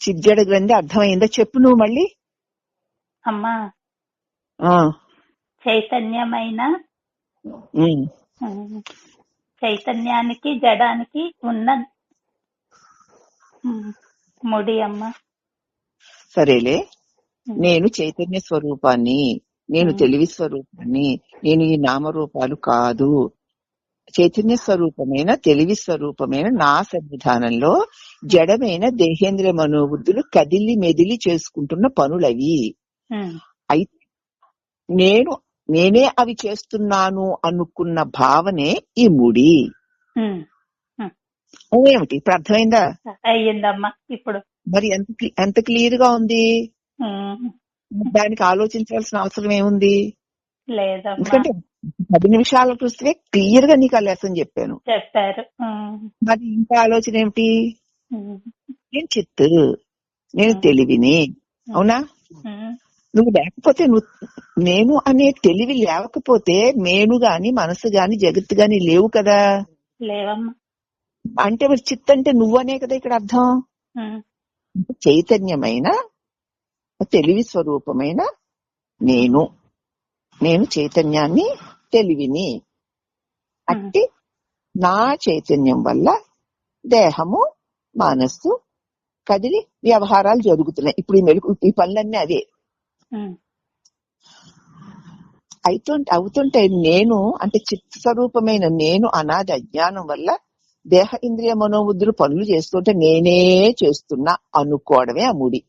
చిజ్జడ గ్రంథి అర్థమైందా? చెప్పు నువ్వు మళ్ళీ. అమ్మా ఆ చైతన్యమైన ఉమ్, చైతన్యానికి జడానికి ఉన్న ముడి అమ్మ. సరేలే, నేను చైతన్య స్వరూపాన్ని, నేను తెలివి స్వరూపాన్ని, నేను ఈ నామరూపాలు కాదు. చైతన్య స్వరూపమైన తెలివి స్వరూపమైన నా సన్నిధానంలో జడమైన దేహేంద్రియ మనోబుద్ధులు కదిలి మెదిలి చేసుకుంటున్న పనులవి. అయితే నేనే అవి చేస్తున్నాను అనుకున్న భావనే ఈ ముడి. ఏమిటి ఇప్పుడు అర్థమైందా? అయ్యిందమ్మా ఇప్పుడు. మరి ఎంత క్లియర్ గా ఉంది? దానికి ఆలోచించాల్సిన అవసరం ఏముంది? ఎందుకంటే 10 నిమిషాల క్రిస్తమే క్లియర్ గా నీకు ఆ లెసన్ చెప్పాను. చెప్పారు. మరి ఇంకా ఆలోచన ఏమిటి? నేను చిత్తు, నేను తెలివిని. అవునా? నువ్వు లేకపోతే నేను అనే తెలివి లేకపోతే మేను గాని మనసు గాని జగత్తు గాని లేవు కదా. లేవమ్మా. అంటే మరి చిత్ అంటే నువ్వనే కదా ఇక్కడ అర్థం. చైతన్యమైన తెలివి స్వరూపమైన నేను చైతన్యాన్ని, తెలివిని. అట్టి నా చైతన్యం వల్ల దేహము మనస్సు కదిలి వ్యవహారాలు జరుగుతున్నాయి. ఇప్పుడు ఈ పనులన్నీ అవే అవుతుంటాయి. నేను అంటే చిత్ స్వరూపమైన నేను అనాది అజ్ఞానం వల్ల దేహ ఇంద్రియ మనోబుద్ధులు పనులు చేస్తుంటే నేనే చేస్తున్నా అనుకోవడమే ఆ ముడి.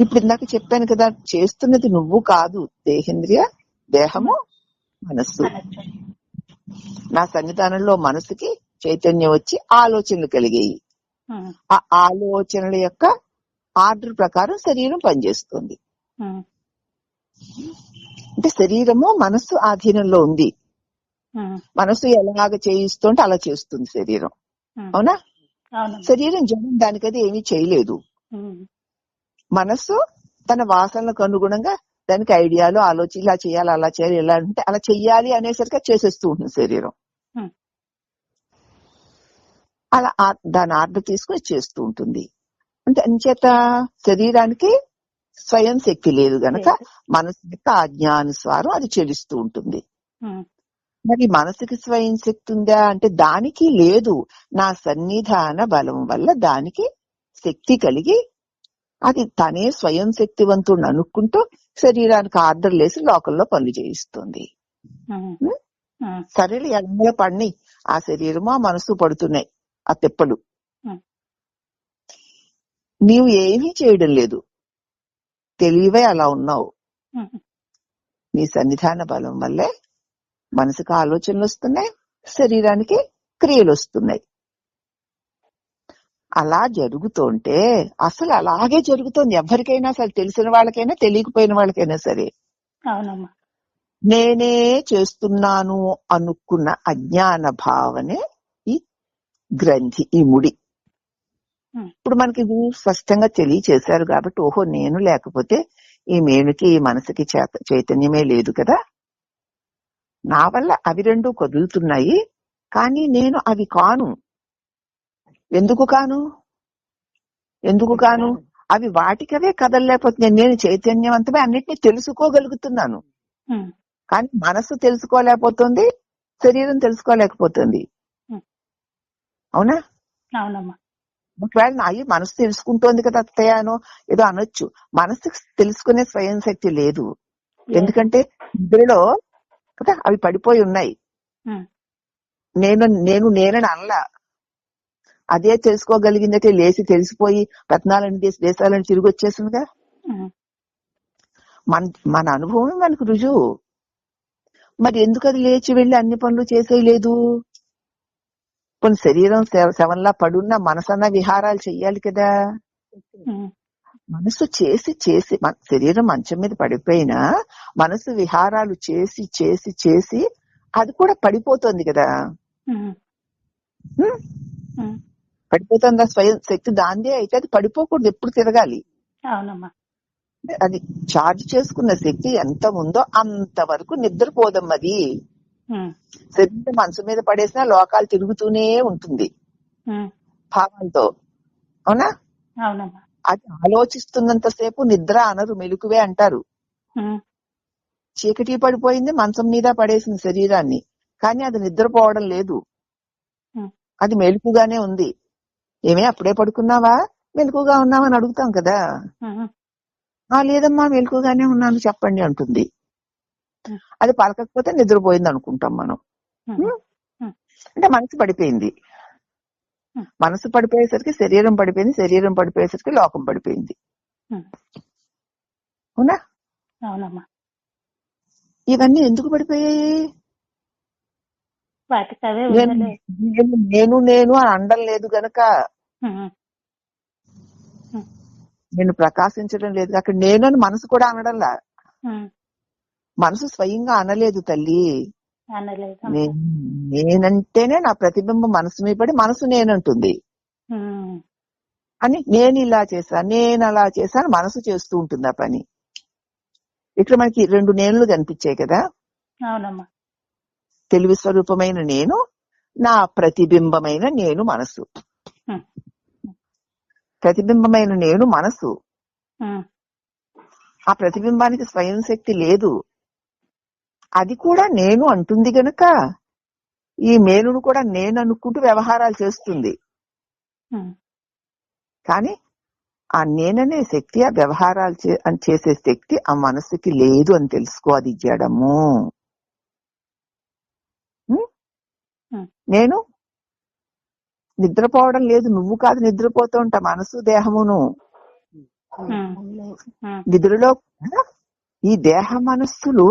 ఇప్పుడు ఇందాక చెప్పాను కదా, చేస్తున్నది నువ్వు కాదు, దేహేంద్రియ దేహము మనస్సు. నా సన్నిధానంలో మనసుకి చైతన్యం వచ్చి ఆలోచనలు కలిగాయి. ఆ ఆలోచనల యొక్క ఆర్డర్ ప్రకారం శరీరం పనిచేస్తుంది. అంటే శరీరము మనస్సు ఆధీనంలో ఉంది. మనస్సు ఎలాగ చేయిస్తుంటే అలా చేస్తుంది శరీరం. అవునా? శరీరం జనం దానికది ఏమీ చేయలేదు. మనస్సు తన వాసనలకు అనుగుణంగా దానికి ఐడియాలు ఆలోచి ఇలా చేయాలి అలా చేయాలి ఎలా అంటే అలా చెయ్యాలి అనేసరికి చేసేస్తూ ఉంటుంది శరీరం. అలా దాని ఆర్డర్ తీసుకుని చేస్తూ ఉంటుంది. అంటే అంచేత శరీరానికి స్వయం శక్తి లేదు గనక మనసు యొక్క ఆజ్ఞానుసారం అది చెలిస్తూ ఉంటుంది. మరి మనసుకి స్వయం శక్తి ఉందా అంటే దానికి లేదు. నా సన్నిధాన బలం వల్ల దానికి శక్తి కలిగి అది తనే స్వయం శక్తివంతుడు అనుకుంటూ శరీరానికి ఆర్డర్ లేసి లోకల్లో పనులు చేయిస్తుంది. సరేలే, ఎన్నో పడిని ఆ శరీరము ఆ మనసు పడుతున్నాయి ఆ తెప్పలు. నీవు ఏమీ చేయడం లేదు, తెలివే అలా ఉన్నావు. నీ సన్నిధాన బలం వల్లే మనసుకు ఆలోచనలు వస్తున్నాయి, శరీరానికి క్రియలు వస్తున్నాయి. అలా జరుగుతుంటే అసలు అలాగే జరుగుతోంది. ఎవరికైనా అసలు తెలిసిన వాళ్ళకైనా తెలియకపోయిన వాళ్ళకైనా సరే. నేనే చేస్తున్నాను అనుకున్న అజ్ఞాన భావనే ఈ గ్రంథి, ఈ ముడి. ఇప్పుడు మనకి ఇది స్పష్టంగా తెలియచేశారు కాబట్టి ఓహో నేను లేకపోతే ఈ మేనుకి ఈ మనసుకి చైతన్యమే లేదు కదా, నా వల్ల అవి రెండు కదులుతున్నాయి కానీ నేను అవి కాను. ఎందుకు కాను? అవి వాటికవే కదలలేకపోతున్నాయి. నేను చైతన్యవంతమే అన్నిటినీ తెలుసుకోగలుగుతున్నాను కానీ మనసు తెలుసుకోలేకపోతుంది, శరీరం తెలుసుకోలేకపోతుంది. అవునా? అవునమ్మా. ఒకవేళ నాయి మనసు తెలుసుకుంటోంది కదా అత్తయ్యనో ఏదో అనొచ్చు. మనసు తెలుసుకునే స్వయం శక్తి లేదు. ఎందుకంటే నిద్రలో కదా అవి పడిపోయి ఉన్నాయి. నేనని అనలా. అదే తెలుసుకోగలిగిందంటే లేచి తెలిసిపోయి రత్నాలని దేశాలని తిరిగి వచ్చేసిందిగా. మన అనుభవం మనకు రుజువు. మరి ఎందుకు అది లేచి వెళ్ళి అన్ని పనులు చేసేయలేదు? కొన్ని శరీరం శవంలా పడున్న మనసన్న విహారాలు చెయ్యాలి కదా. మనసు చేసి శరీరం మంచం మీద పడిపోయినా మనసు విహారాలు చేసి చేసి చేసి అది కూడా పడిపోతుంది కదా. పడిపోతుంది స్వయం శక్తి దాందే. అయితే అది పడిపోకూడదు, ఎప్పుడు తిరగాలి. అది చార్జ్ చేసుకున్న శక్తి ఎంత ఉందో అంతవరకు నిద్రపోదమ్మది. శరీరం మనసు మీద పడేసినా లోకాలు తిరుగుతూనే ఉంటుంది భావంతో. అవునా? అవునమ్మా. అది ఆలోచిస్తున్నంతసేపు నిద్ర అనరు, మెలకువే అంటారు. ఉమ్, చీకటి పడిపోయింది, మంచం మీద పడేసింది శరీరాన్ని, కానీ అది నిద్రపోవడం లేదు, ఉమ్, అది మెలకుగానే ఉంది. ఏమే అప్పుడే పడుకున్నావా, మెలకుగా ఉన్నావా అని అడుగుతాం కదా. ఉమ్, లేదమ్మా మెలకుగానే ఉన్నాను చెప్పండి అంటుంది. ఉమ్, అది పలకకపోతే నిద్రపోయింది అనుకుంటాం మనం. ఉమ్, ఉం? ఉమ్, అంటే మనసు పడిపోయింది. ఉమ్, మనసు పడిపోయేసరికి శరీరం పడిపోయింది, శరీరం పడిపోయేసరికి లోకం పడిపోయింది. ఉమ్. అవునా? అవునమ్మా. ఇవన్నీ ఎందుకు పడిపోయాయి? వాటికి అవే నేను ఉండలేదు. నేను నేను నేను అని అనడం లేదు గనక, ఉమ్, ఉమ్, నేను ప్రకాశించడం లేదు. అక్కడ నేను అని మనసు కూడా అనడంలా. ఉమ్. మనసు స్వయంగా అనలేదు తల్లి. అనలేదు. నేనంటేనే నా ప్రతిబింబం మనసు మీద పడి మనసు నేనంటుంది. ఉమ్, అని నేను ఇలా చేశాను, నేను అలా చేశాను, మనసు చేస్తూ ఉంటుంది ఆ పని. ఇక్కడ మనకి రెండు నేనులు కనిపించాయి కదా. అవునమ్మా. తెలివి స్వరూపమైన నేను, నా ప్రతిబింబమైన నేను మనసు. ఉమ్, ప్రతిబింబమైన నేను మనసు. ఉమ్, ఆ ప్రతిబింబానికి స్వయం శక్తి లేదు. అది కూడా నేను అంటుంది గనక ఈ మేలును కూడా నేను అనుకుంటూ వ్యవహారాలు చేస్తుంది. ఉమ్, కానీ ఆ నేననే శక్తి, ఆ వ్యవహారాలు చేసే శక్తి ఆ మనసుకి లేదు అని తెలుసుకో. అది జడము. ఉం? ఉమ్, నేను నిద్రపోవడం లేదు, నువ్వు కాదు నిద్రపోతూ ఉంటా, మనసు దేహమును. ఉమ్, ఉమ్, నిద్రలో కూడా ఈ దేహ మనస్సులు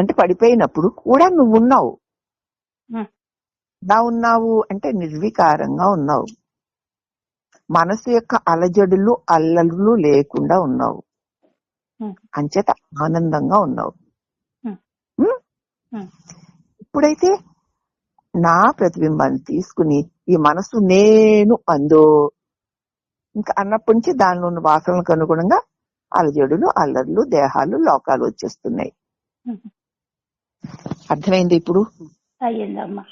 అంటే పడిపోయినప్పుడు కూడా నువ్వున్నావు. ఉమ్, ఎలా ఉన్నావు అంటే నిర్వికారంగా ఉన్నావు. మనసు యొక్క అలజడులు అల్లర్లు లేకుండా ఉన్నావు. ఉమ్, అంచేత ఆనందంగా ఉన్నావు. ఉమ్, ఉం? ఉమ్, ఇప్పుడైతే నా ప్రతిబింబాన్ని తీసుకుని ఈ మనసు నేను అందో, ఇంకా అన్నప్పటి నుంచి దానిలో ఉన్న వాసనలకు అనుగుణంగా అలజడులు అల్లర్లు దేహాలు లోకాలు వచ్చేస్తున్నాయి. ఉమ్. అర్థమైంది ఇప్పుడు? అయ్యిందమ్మా.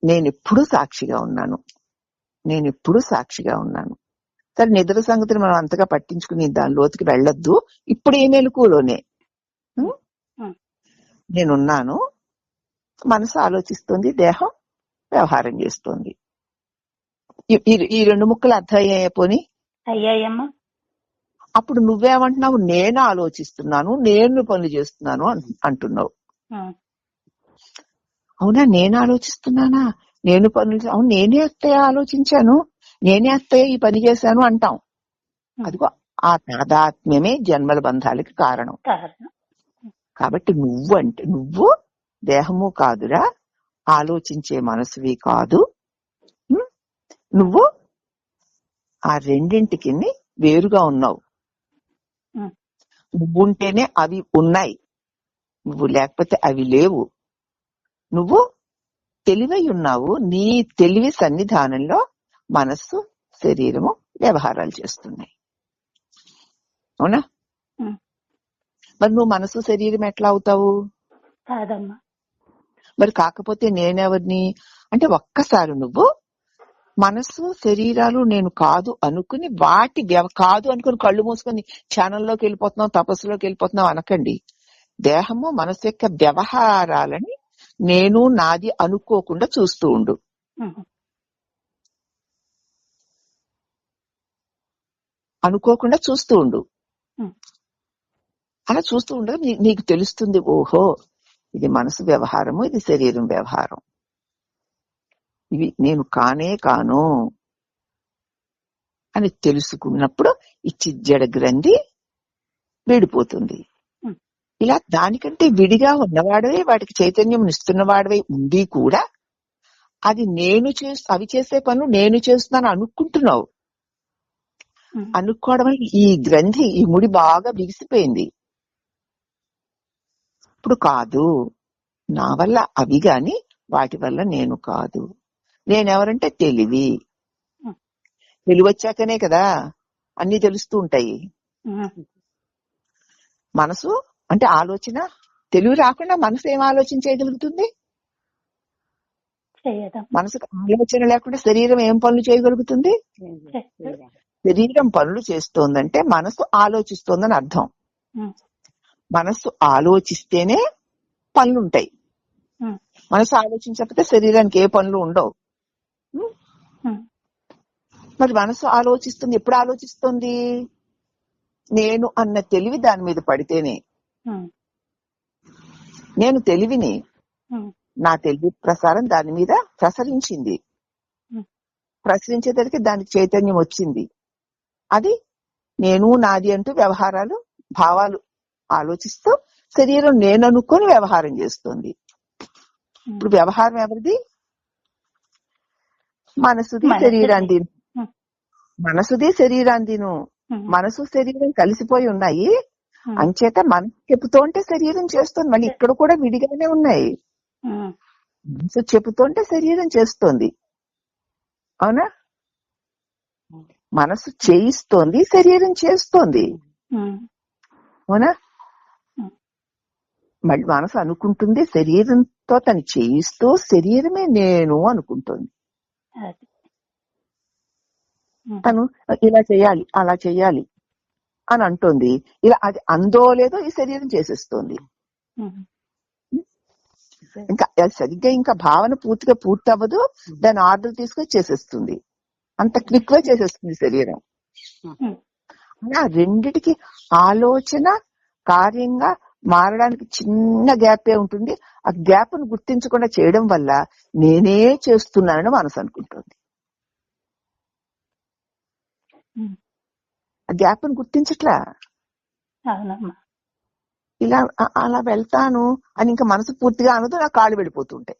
నేనెప్పుడు సాక్షిగా ఉన్నాను, నేనెప్పుడు సాక్షిగా ఉన్నాను. సరే, నిద్ర సంగతిని మనం అంతగా పట్టించుకుని దాని లోతుకి వెళ్ళొద్దు. ఇప్పుడు ఏ మెలకువలోనే నేనున్నాను. మనసు ఆలోచిస్తుంది, దేహం వ్యవహారం చేస్తుంది. ఈ రెండు ముక్కలు అర్థమయ్యాయా పోని? అయ్యాయమ్మా. అప్పుడు నువ్వేమంటున్నావు? నేను ఆలోచిస్తున్నాను, నేను పనులు చేస్తున్నాను అంటున్నావు. ఉమ్, అవునా? నేను ఆలోచిస్తున్నానా, నేను పనులు, అవును నేనే అత్తయ్య ఆలోచించాను, నేనే అత్తయ్య ఈ పని చేశాను అంటాం. అదిగో ఆ తాదాత్మ్యమే జన్మల బంధాలకి కారణం. కారణం. కాబట్టి నువ్వు దేహము కాదురా, ఆలోచించే మనసువి కాదు. నువ్వు ఆ రెండింటికి వేరుగా ఉన్నావు. నువ్వుంటేనే అవి ఉన్నాయి, నువ్వు లేకపోతే అవి లేవు. నువ్వు తెలివై ఉన్నావు, నీ తెలివి సన్నిధానంలో మనస్సు శరీరము వ్యవహారాలు చేస్తున్నాయి. అవునా? మరి నువ్వు మనసు శరీరం ఎట్లా అవుతావు? కాదమ్మా. మరి కాకపోతే నేనెవరిని అంటే, ఒక్కసారి నువ్వు మనస్సు శరీరాలు నేను కాదు అనుకుని వాటి కాదు అనుకుని కళ్ళు మూసుకొని ధ్యానంలోకి వెళ్ళిపోతున్నావు, తపస్సులోకి వెళ్ళిపోతున్నావు అనకండి. దేహము మనసు యొక్క వ్యవహారాలని నేను నాది అనుకోకుండా చూస్తూ ఉండు. అనుకోకుండా చూస్తూ ఉండు. అలా చూస్తూ ఉండగా నీకు తెలుస్తుంది, ఓహో ఇది మనసు వ్యవహారము, ఇది శరీరం వ్యవహారం, ఇవి నేను కానే కాను అని తెలుసుకున్నప్పుడు ఈ చిజ్జడ గ్రంథి విడిపోతుంది. ఇలా దానికంటే విడిగా ఉన్నవాడవే, వాటికి చైతన్యం ఇస్తున్నవాడవే ఉండి కూడా అది అవి చేసే పనులు నేను చేస్తున్నాను అనుకుంటున్నావు. అనుకోవడం వల్ల ఈ గ్రంథి, ఈ ముడి బాగా బిగిసిపోయింది. ఇప్పుడు కాదు, నా వల్ల అవి గాని వాటి వల్ల నేను కాదు. నేనెవరంటే తెలివి వచ్చాకనే కదా అన్ని తెలుస్తూ ఉంటాయి. మనసు అంటే ఆలోచన, తెలివి రాకుండా మనసు ఏం ఆలోచన చేయగలుగుతుంది? చెయ్యదమ్మా. మనసుకు ఆలోచన లేకుండా శరీరం ఏం పనులు చేయగలుగుతుంది? శరీరం పనులు చేస్తోందంటే మనసు ఆలోచిస్తోందని అర్థం. ఉమ్, మనసు ఆలోచిస్తేనే పనులుంటాయి. ఉమ్, మనసు ఆలోచించకపోతే శరీరానికి ఏ పనులు ఉండవు. ఉమ్, మరి మనసు ఆలోచిస్తుంది. ఎప్పుడు ఆలోచిస్తుంది? నేను అన్న తెలివి దాని మీద పడితేనే. ఉమ్, నేను తెలివిని ఉమ్, నా తెలివి ప్రసారం దాని మీద ప్రసరించింది. ఉమ్, ప్రసరించేసరికి దానికి చైతన్యం వచ్చింది. అది నేను నాది అంటూ వ్యవహారాలు భావాలు ఆలోచిస్తూ శరీరం నేను అనుకొని వ్యవహారం చేస్తుంది. ఇప్పుడు వ్యవహారం ఎవరిది? మనసుది, మనసుది. శరీరాంది. ఉమ్, మనసుది, శరీరాందిను. ఉమ్, మనసు శరీరం కలిసిపోయి ఉన్నాయి. ఉమ్, అంచేత మనసు చెబుతోంటే శరీరం చేస్తుంది. మళ్ళీ ఇక్కడ కూడా విడిగానే ఉన్నాయి. ఉమ్, మనసు చెబుతోంటే శరీరం చేస్తోంది. అవునా? మనసు చేయిస్తోంది, శరీరం చేస్తోంది. ఉమ్, అవునా? ఉమ్, మళ్ళీ మనసు అనుకుంటుంది, శరీరంతో తను చేయిస్తూ శరీరమే నేను అనుకుంటుంది. అది. ఉమ్, తను ఇలా చేయాలి, అలా చేయాలి అని అంటోంది. ఇలా అది అందో లేదో ఈ శరీరం చేసేస్తోంది. ఉమ్, ఇంకా సరిగ్గా ఇంకా భావన పూర్తిగా పూర్తి అవ్వదు. దాని ఆర్డర్ తీసుకొని చేసేస్తుంది. అంత క్విక్ గా చేసేస్తుంది శరీరం. ఉమ్, అలా రెండిటికి ఆలోచన కార్యంగా మారడానికి చిన్న గ్యాపే ఉంటుంది. ఆ గ్యాప్ ను గుర్తించకుండా చేయడం వల్ల నేనే చేస్తున్నానని మనసు అనుకుంటుంది. ఉమ్, ఆ గ్యాప్ ను గుర్తించట్లా. అవునమ్మా. ఇలా అలా వెళ్తాను అని ఇంకా మనసు పూర్తిగా అనదు. నా కాళ్ళు వెళ్ళిపోతుంటాయి.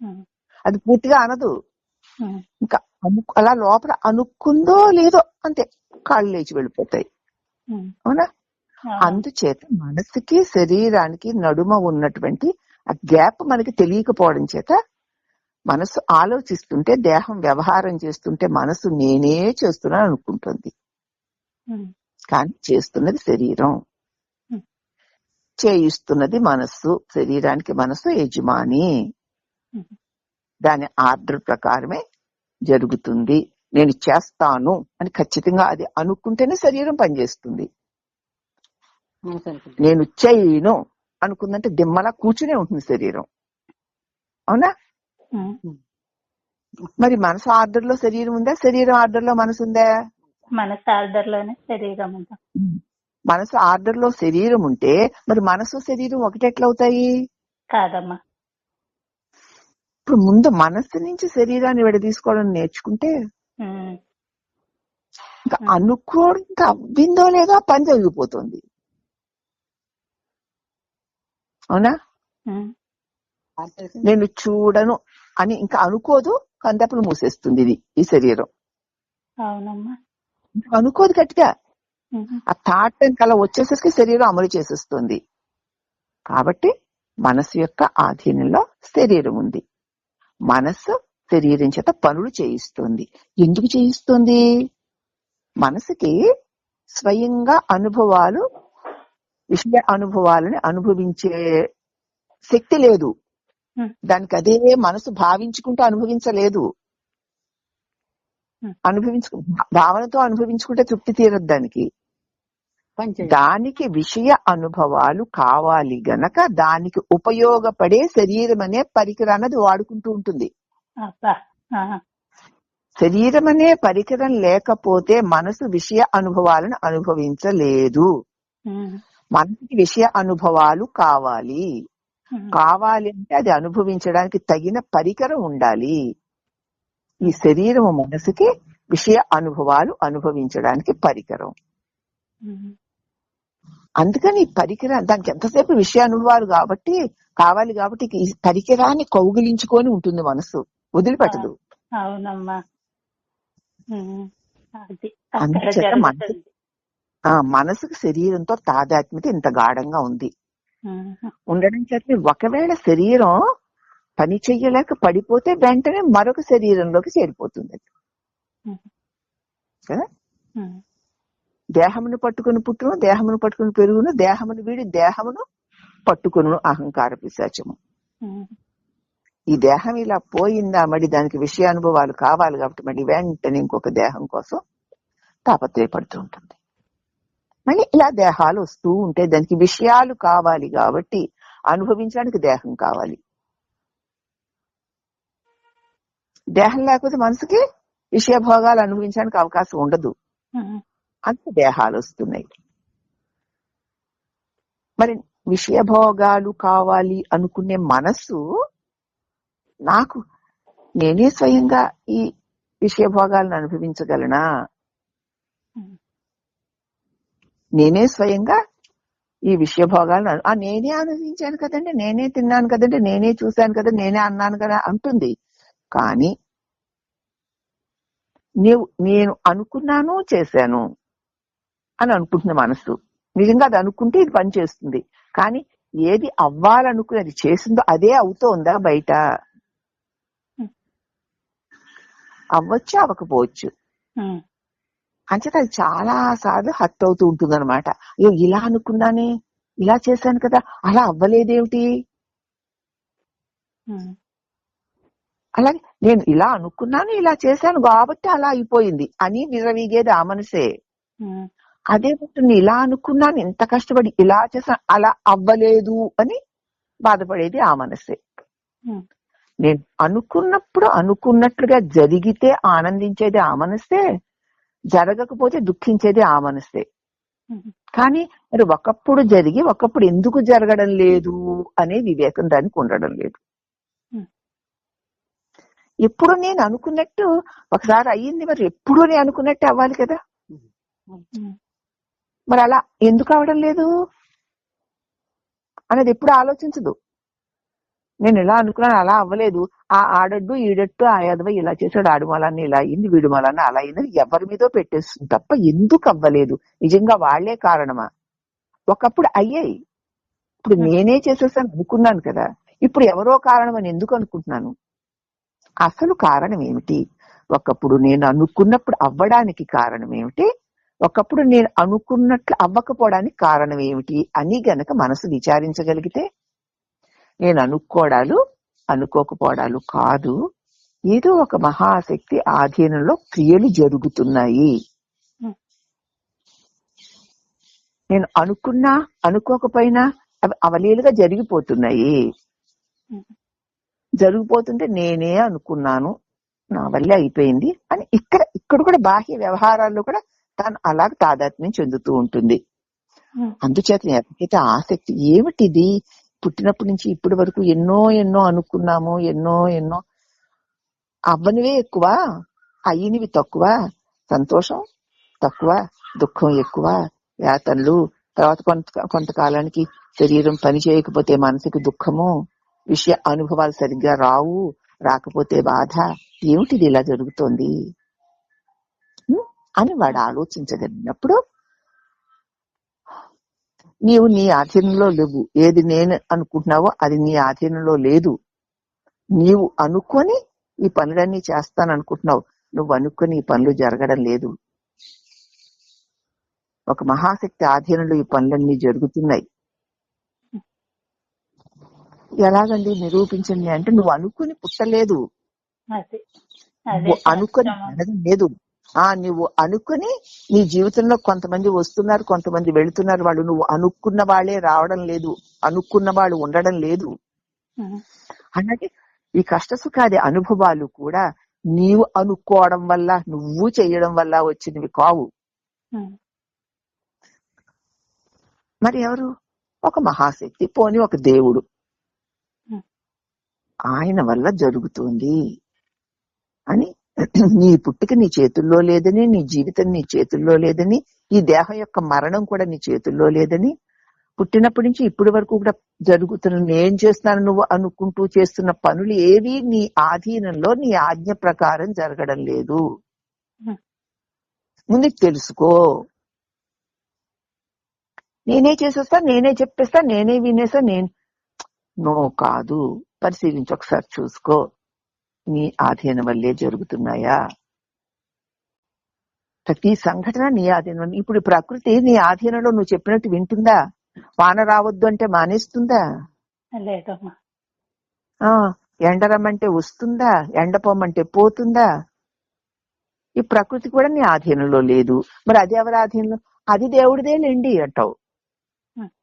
ఉమ్, అది పూర్తిగా అనదు. ఉమ్, ఇంకా అలా లోపల అనుకుందో లేదో అంతే, కాళ్ళు లేచి వెళ్ళిపోతాయి. ఉమ్, అవునా? అవునమ్మా. అందుచేత మనసుకి శరీరానికి నడుమ ఉన్నటువంటి ఆ గ్యాప్ మనకి తెలియకపోవడం చేత మనసు ఆలోచిస్తుంటే, దేహం వ్యవహారం చేస్తుంటే మనసు నేనే చేస్తున్నాను అనుకుంటుంది. ఉమ్, కానీ చేస్తున్నది శరీరం, ఉమ్, చేయిస్తున్నది మనస్సు. శరీరానికి మనసు యజమాని. ఉమ్, దాని ఆర్డర్ ప్రకారమే జరుగుతుంది. నేను చేస్తాను అని ఖచ్చితంగా అది అనుకుంటేనే శరీరం పనిచేస్తుంది. నేను చేయను అనుకుందంటే దిమ్మలా కూర్చునే ఉంటుంది శరీరం. అవునా? ఉమ్, మరి మనసు ఆర్డర్ లో శరీరం ఉందా? శరీరం ఆర్డర్ లో మనసు ఉందా? మనసు ఆర్డర్లోనే శరీరం ఉందా? మనసు ఆర్డర్ లో శరీరం ఉంటే మరి మనసు శరీరం ఒకటెట్లవుతాయి? కాదమ్మా. ఇప్పుడు ముందు మనస్సు నుంచి శరీరాన్ని విడదీసుకోవడం నేర్చుకుంటే ఉమ్, ఇంకా అనుకోవడం ఇంకా అవ్విందో లేదో పని జరిగిపోతుంది. అవునా? ఉమ్, నేను చూడను అని ఇంకా అనుకోదు, కందప్పుడు మూసేస్తుంది ఇది ఈ శరీరం. అవునమ్మా. అనుకోదు గట్టిగా. ఉమ్, ఆ థాట్ అలా వచ్చేసరికి శరీరం అమలు చేసేస్తుంది. కాబట్టి మనసు యొక్క ఆధీనంలో శరీరం ఉంది. మనసు శరీరం చేత పనులు చేయిస్తుంది. ఎందుకు చేయిస్తుంది? మనసుకి స్వయంగా అనుభవాలు, విషయ అనుభవాలని అనుభవించే శక్తి లేదు. ఉమ్, దానికి అదే మనసు భావించుకుంటూ అనుభవించలేదు. భావనతో అనుభవించుకుంటే తృప్తి తీరదు దానికి. దానికి విషయ అనుభవాలు కావాలి గనక దానికి ఉపయోగపడే శరీరం అనే పరికరాన్ని వాడుకుంటూ ఉంటుంది. అబ్బా. ఆ, శరీరం అనే పరికరం లేకపోతే మనసు విషయ అనుభవాలను అనుభవించలేదు. ఉమ్, మనసుకి విషయ అనుభవాలు కావాలి. ఉమ్, కావాలి అంటే అది అనుభవించడానికి తగిన పరికరం ఉండాలి. ఈ శరీరము మనసుకి విషయ అనుభవాలు అనుభవించడానికి పరికరం. ఉమ్, అందుకని ఈ పరికరం దానికి ఎంతసేపు విషయ అనుభవాలు కావాలి కాబట్టి ఈ పరికరాన్ని కౌగిలించుకొని ఉంటుంది మనసు, వదిలిపెట్టదు. అవునమ్మా. ఉమ్, అది అక్కడ అందుచేత జరుగుతుంది. మనసుకు శరీరంతో తాదాత్మ్యత ఇంత గాఢంగా ఉంది. ఉమ్, ఉండడం చేత ఒకవేళ శరీరం పని చెయ్యలేక పడిపోతే వెంటనే మరొక శరీరంలోకి చేరిపోతుంది కదా. ఉమ్, దేహమును పట్టుకుని పుట్టును, దేహమును పట్టుకుని పెరుగును, దేహమును వీడి దేహమును పట్టుకును అహంకార పిశాచము. ఉమ్, ఈ దేహం ఇలా పోయిందా, మరి దానికి విషయానుభవాలు కావాలి కాబట్టి మళ్ళీ వెంటనే ఇంకొక దేహం కోసం తాపత్రయపడుతూ ఉంటుంది. మళ్ళీ ఇలా దేహాలు వస్తూ ఉంటాయి. దానికి విషయాలు కావాలి కాబట్టి అనుభవించడానికి దేహం కావాలి. దేహం లేకపోతే మనసుకి విషయ భోగాలు అనుభవించడానికి అవకాశం ఉండదు. అంత దేహాలు వస్తున్నాయి. మరి విషయ భోగాలు కావాలి అనుకునే మనస్సు నాకు నేనే స్వయంగా ఈ విషయ భోగాలను అనుభవించగలనా, నేనే స్వయంగా ఈ విషయ భోగాలను నేనే అనుభవించాను కదండి, నేనే తిన్నాను కదండి, నేనే చూశాను కదా, నేనే అన్నాను కదా అంటుంది. కానీ నేను అనుకున్నాను చేశాను అని అనుకుంటున్న మనస్సు నిజంగా అది అనుకుంటే ఇది పని చేస్తుంది. కానీ ఏది అవ్వాలనుకుని అది చేసిందో అదే అవుతోందా బయట? అవ్వచ్చు, అవ్వకపోవచ్చు. అంచేత అది చాలా సార్లు హర్ట్ అవుతూ ఉంటుంది అనమాట. అయ్యో ఇలా అనుకున్నానే, ఇలా చేశాను కదా, అలా అవ్వలేదేమిటి, అలాగే నేను ఇలా అనుకున్నాను ఇలా చేశాను కాబట్టి అలా అయిపోయింది అని విరవీగేది ఆ మనసే. అదే నేను ఇలా అనుకున్నాను ఎంత కష్టపడి ఇలా చేశాను అలా అవ్వలేదు అని బాధపడేది ఆ మనసే. నేను అనుకున్నప్పుడు అనుకున్నట్లుగా జరిగితే ఆనందించేది ఆ మనసే, జరగకపోతే దుఃఖించేది ఆ మనసే. కానీ మరి ఒకప్పుడు జరిగి ఒకప్పుడు ఎందుకు జరగడం లేదు అనే వివేకం దానికి ఉండడం లేదు. ఎప్పుడు నేను అనుకున్నట్టు ఒకసారి అయ్యింది, మరి ఎప్పుడు నేను అనుకున్నట్టు అవ్వాలి కదా, మరి అలా ఎందుకు అవడం లేదు అనేది ఎప్పుడు ఆలోచించదు. నేను ఇలా అనుకున్నాను అలా అవ్వలేదు, ఆ ఆడడ్డు ఈడట్టు ఆ యాదవ ఇలా చేశాడు, ఆడు మలాన్ని ఇలా అయింది, వీడు మలాన్ని అలా అయింది ఎవరి మీదో పెట్టేస్తుంది తప్ప ఎందుకు అవ్వలేదు, నిజంగా వాళ్లే కారణమా? ఒకప్పుడు అయ్యాయి, ఇప్పుడు నేనే చేసేసాను అనుకున్నాను కదా, ఇప్పుడు ఎవరో కారణం అని ఎందుకు అనుకుంటున్నాను? అసలు కారణం ఏమిటి? ఒకప్పుడు నేను అనుకున్నప్పుడు అవ్వడానికి కారణం ఏమిటి, ఒకప్పుడు నేను అనుకున్నట్లు అవ్వకపోవడానికి కారణం ఏమిటి అని గనక మనసు విచారించగలిగితే నేను అనుకోవడాలు అనుకోకపోవడాలు కాదు, ఏదో ఒక మహాశక్తి ఆధీనంలో క్రియలు జరుగుతున్నాయి. నేను అనుకున్నా అనుకోకపోయినా అవి అవలీలుగా జరిగిపోతున్నాయి. జరిగిపోతుంటే నేనే అనుకున్నాను నా వల్లే అయిపోయింది అని ఇక్కడ కూడా బాహ్య వ్యవహారాల్లో కూడా తాను అలాగ తాదాత్మ్యం చెందుతూ ఉంటుంది. అందుచేత ఎవరికైతే ఆసక్తి ఏమిటిది, పుట్టినప్పటి నుంచి ఇప్పటి వరకు ఎన్నో ఎన్నో అనుకున్నాము, ఎన్నో ఎన్నో అవ్వనివే ఎక్కువ, అయ్యినవి తక్కువ, సంతోషం తక్కువ, దుఃఖం ఎక్కువ, యాతనలు, తర్వాత కొంతకాలానికి శరీరం పని చేయకపోతే మనసుకి దుఃఖము, విషయ అనుభవాలు సరిగ్గా రావు, రాకపోతే బాధ, ఏమిటిది ఇలా జరుగుతోంది అని వాడు ఆలోచించగలిగినప్పుడు నీవు నీ ఆధీనంలో లేవు. ఏది నేను అనుకుంటున్నావో అది నీ ఆధీనంలో లేదు. నీవు అనుకొని ఈ పనులన్నీ చేస్తాననుకుంటున్నావు, నువ్వు అనుకొని ఈ పనులు జరగడం లేదు. ఒక మహాశక్తి ఆధీనంలో ఈ పనులన్నీ జరుగుతున్నాయి. ఎలాగండి నిరూపించండి అంటే, నువ్వు అనుకుని పుట్టలేదు, అనుకుని జరగడం లేదు. నువ్వు అనుకుని నీ జీవితంలో కొంతమంది వస్తున్నారు, కొంతమంది వెళుతున్నారు, వాళ్ళు నువ్వు అనుకున్న వాళ్ళే రావడం లేదు, అనుకున్న వాళ్ళు ఉండడం లేదు. అలాగే ఈ కష్ట సుఖాది అనుభవాలు కూడా నీవు అనుకోవడం వల్ల నువ్వు చేయడం వల్ల వచ్చినవి కావు. మరి ఎవరు? ఒక మహాశక్తి, పోని ఒక దేవుడు, ఆయన వల్ల జరుగుతుంది అని. నీ పుట్టుక నీ చేతుల్లో లేదని, నీ జీవితం నీ చేతుల్లో లేదని, ఈ దేహం యొక్క మరణం కూడా నీ చేతుల్లో లేదని, పుట్టినప్పటి నుంచి ఇప్పటి వరకు కూడా జరుగుతున్న నేను చేస్తున్నాను నువ్వు అనుకుంటూ చేస్తున్న పనులు ఏవి నీ ఆధీనంలో నీ ఆజ్ఞ ప్రకారం జరగడం లేదు. ముందు తెలుసుకో. నేనే చేసేస్తా, నేనే చెప్పేస్తా, నేనే వినేస్తా, నో కాదు. పరిశీలించి ఒకసారి చూసుకో, నీ ఆధీనం వల్లే జరుగుతున్నాయా? ప్రతి సంఘటన నీ ఆధీనం. ఇప్పుడు ప్రకృతి నీ ఆధీనంలో నువ్వు చెప్పినట్టు వింటుందా? వాన రావద్దు అంటే మానేస్తుందా? ఎండరమ్మంటే వస్తుందా, ఎండపోమంటే పోతుందా? ఈ ప్రకృతి కూడా నీ ఆధీనంలో లేదు. మరి అది ఎవరి ఆధీనంలో? అది దేవుడిదేలేండి అంటావు.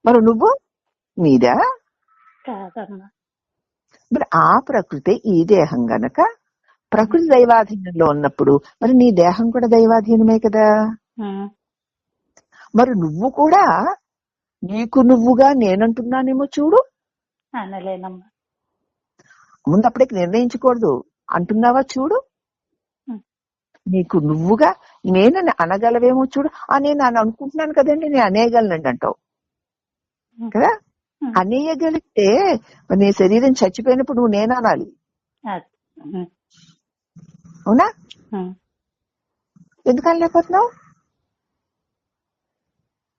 మరి నువ్వు నీదా? కాదమ్మా. మరి ఆ ప్రకృతి ఈ దేహం గనక ప్రకృతి దైవాధీనంలో ఉన్నప్పుడు మరి నీ దేహం కూడా దైవాధీనమే కదా. మరి నువ్వు కూడా నీకు నువ్వుగా నేనంటున్నానేమో చూడు. అనలేనమ్మా. ముందు అప్పటికి నిర్ణయించకూడదు. అంటున్నావా చూడు. నీకు నువ్వుగా నేనని అనగలవేమో చూడు. నేను అని అనుకుంటున్నాను కదండి, నేను అనేయగలనండి అంటావు కదా. అనేయగలిగితే నీ శరీరం చచ్చిపోయినప్పుడు నువ్వు నేను అనాలి, అవునా? ఎందుకు అనలేకపోతున్నావు?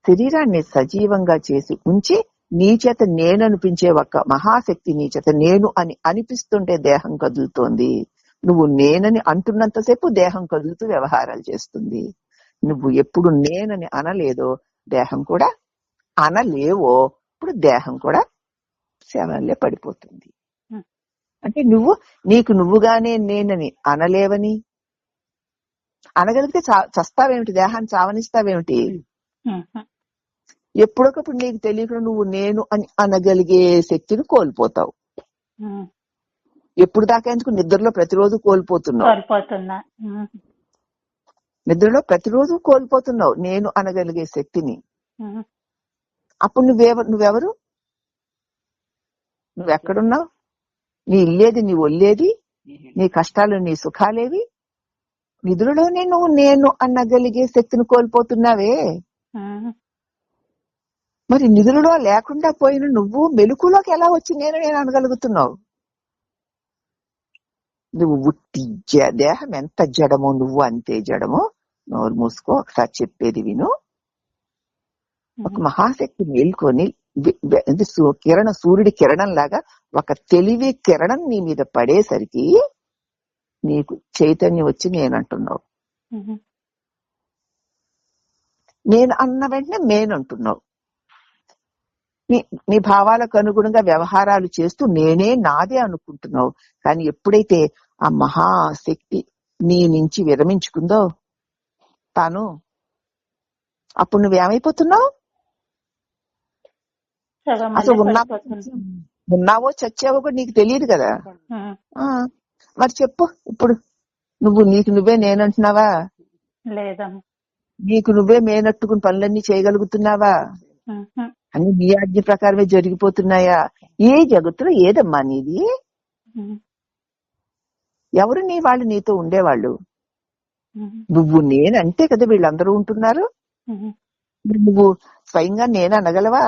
శరీరాన్ని సజీవంగా చేసి ఉంచి నీ చేత నేను అనిపించే ఒక మహాశక్తి నీ చేత నేను అని అనిపిస్తుంటే దేహం కదులుతోంది. నువ్వు నేనని అంటున్నంతసేపు దేహం కదులుతూ వ్యవహారాలు చేస్తుంది. నువ్వు ఎప్పుడు నేనని అనలేదో దేహం కూడా అనలేవో ఇప్పుడు దేహం కూడా శవాలే పడిపోతుంది. అంటే నువ్వు నీకు నువ్వుగానే నేనని అనలేవని. అనగలిగితే చస్తావేమిటి, దేహాన్ని చావనిస్తావేమిటి? ఎప్పుడొకప్పుడు నీకు తెలియకుండా నువ్వు నేను అని అనగలిగే శక్తిని కోల్పోతావు. ఎప్పుడు దాకా ఎందుకు? నిద్రలో ప్రతిరోజు కోల్పోతున్నావు. నిద్రలో ప్రతిరోజు కోల్పోతున్నావు నేను అనగలిగే శక్తిని. అప్పుడు నువ్వెవరు? నువ్వెక్కడున్నావు? నీ ఇల్లేది, నీ ఒళ్ళేది, నీ కష్టాలు నీ సుఖాలేవి? నిద్రలోనే నువ్వు నేను అనగలిగే శక్తిని కోల్పోతున్నావే. మరి నిధులలో లేకుండా పోయిన నువ్వు మెలుకులోకి ఎలా వచ్చి నేను అనగలుగుతున్నావు? నువ్వు ఉట్టి దేహం ఎంత జడమో నువ్వు అంతే జడమో. నోరు మూసుకో, ఒకసారి చెప్పేది విను. ఒక మహాశక్తి మేల్కొని సూర్యుడి కిరణం లాగా ఒక తెలివి కిరణం నీ మీద పడేసరికి నీకు చైతన్యం వచ్చి నేనంటున్నావు. నేను అన్న వెంటనే నేనంటున్నావు. నీ భావాలకు అనుగుణంగా వ్యవహారాలు చేస్తూ నేనే నాదే అనుకుంటున్నావు. కానీ ఎప్పుడైతే ఆ మహాశక్తి నీ నుంచి విరమించుకుందో తాను, అప్పుడు నువ్వేమైపోతున్నావు? అసలు ఉన్నావో చచ్చావో కూడా నీకు తెలియదు కదా. మరి చెప్పు, ఇప్పుడు నీకు నువ్వే నేనంటున్నావా? లేదమ్మా. నీకు నువ్వే మేనట్టుకుని పనులన్నీ చేయగలుగుతున్నావా? అన్ని నీ ఆజ్ఞ ప్రకారమే జరిగిపోతున్నాయా? ఏ జగత్తులో ఏదమ్మా నీది? ఎవరు నీ వాళ్ళు నీతో ఉండేవాళ్ళు? నువ్వు నేనంటే కదా వీళ్ళందరూ ఉంటున్నారు. నువ్వు స్వయంగా నేను అనగలవా?